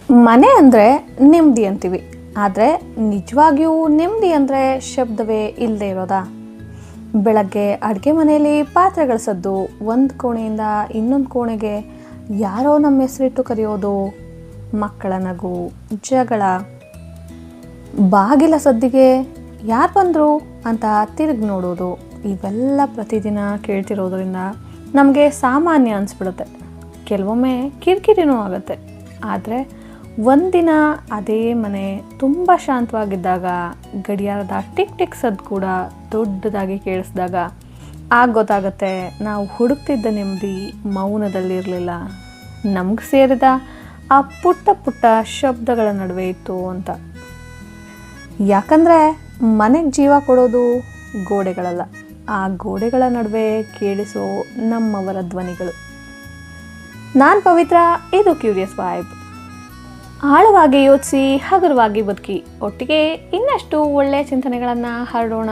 ಮನೆ ಅಂದರೆ ನೆಮ್ಮದಿ ಅಂತೀವಿ, ಆದರೆ ನಿಜವಾಗಿಯೂ ನೆಮ್ಮದಿ ಅಂದರೆ ಶಬ್ದವೇ ಇಲ್ಲದೆ ಇರೋದಾ? ಬೆಳಗ್ಗೆ ಅಡುಗೆ ಮನೆಯಲ್ಲಿ ಪಾತ್ರೆಗಳ ಸದ್ದು, ಒಂದು ಕೋಣೆಯಿಂದ ಇನ್ನೊಂದು ಕೋಣೆಗೆ ಯಾರೋ ನಮ್ಮ ಹೆಸರಿಟ್ಟು ಕರೆಯೋದು, ಮಕ್ಕಳ ನಗು, ಜಗಳ, ಬಾಗಿಲ ಸದ್ದಿಗೆ ಯಾರು ಬಂದರು ಅಂತ ತಿರುಗಿ ನೋಡೋದು, ಇವೆಲ್ಲ ಪ್ರತಿದಿನ ಕೇಳ್ತಿರೋದ್ರಿಂದ ನಮಗೆ ಸಾಮಾನ್ಯ ಅನಿಸ್ಬಿಡುತ್ತೆ. ಕೆಲವೊಮ್ಮೆ ಕಿರಿಕಿರಿನೂ ಆಗುತ್ತೆ. ಆದರೆ ಒಂದಿನ ಅದೇ ಮನೆ ತುಂಬ ಶಾಂತವಾಗಿದ್ದಾಗ ಗಡಿಯಾರದ ಟಿಕ್ ಟಿಕ್ ಸದ್ದು ಕೂಡ ದೊಡ್ಡದಾಗಿ ಕೇಳಿಸಿದಾಗ ಆಗ ಗೊತ್ತಾಗುತ್ತೆ ನಾವು ಹುಡುಕ್ತಿದ್ದ ನೆಮ್ಮದಿ ಮೌನದಲ್ಲಿರಲಿಲ್ಲ, ನಮ್ಗೆ ಸೇರಿದ ಆ ಪುಟ್ಟ ಪುಟ್ಟ ಶಬ್ದಗಳ ನಡುವೆ ಇತ್ತು ಅಂತ. ಯಾಕಂದರೆ ಮನೆಗೆ ಜೀವ ಕೊಡೋದು ಗೋಡೆಗಳಲ್ಲ, ಆ ಗೋಡೆಗಳ ನಡುವೆ ಕೇಳಿಸೋ ನಮ್ಮವರ ಧ್ವನಿಗಳು. ನಾನು ಪವಿತ್ರ, ಇದು ಕ್ಯೂರಿಯಸ್ ವೈಬ್. ಆಳವಾಗಿ ಯೋಚಿಸಿ ಹಗುರವಾಗಿ ಬದುಕಿ, ಒಟ್ಟಿಗೆ ಇನ್ನಷ್ಟು ಒಳ್ಳೆಯ ಚಿಂತನೆಗಳನ್ನು ಹರಡೋಣ.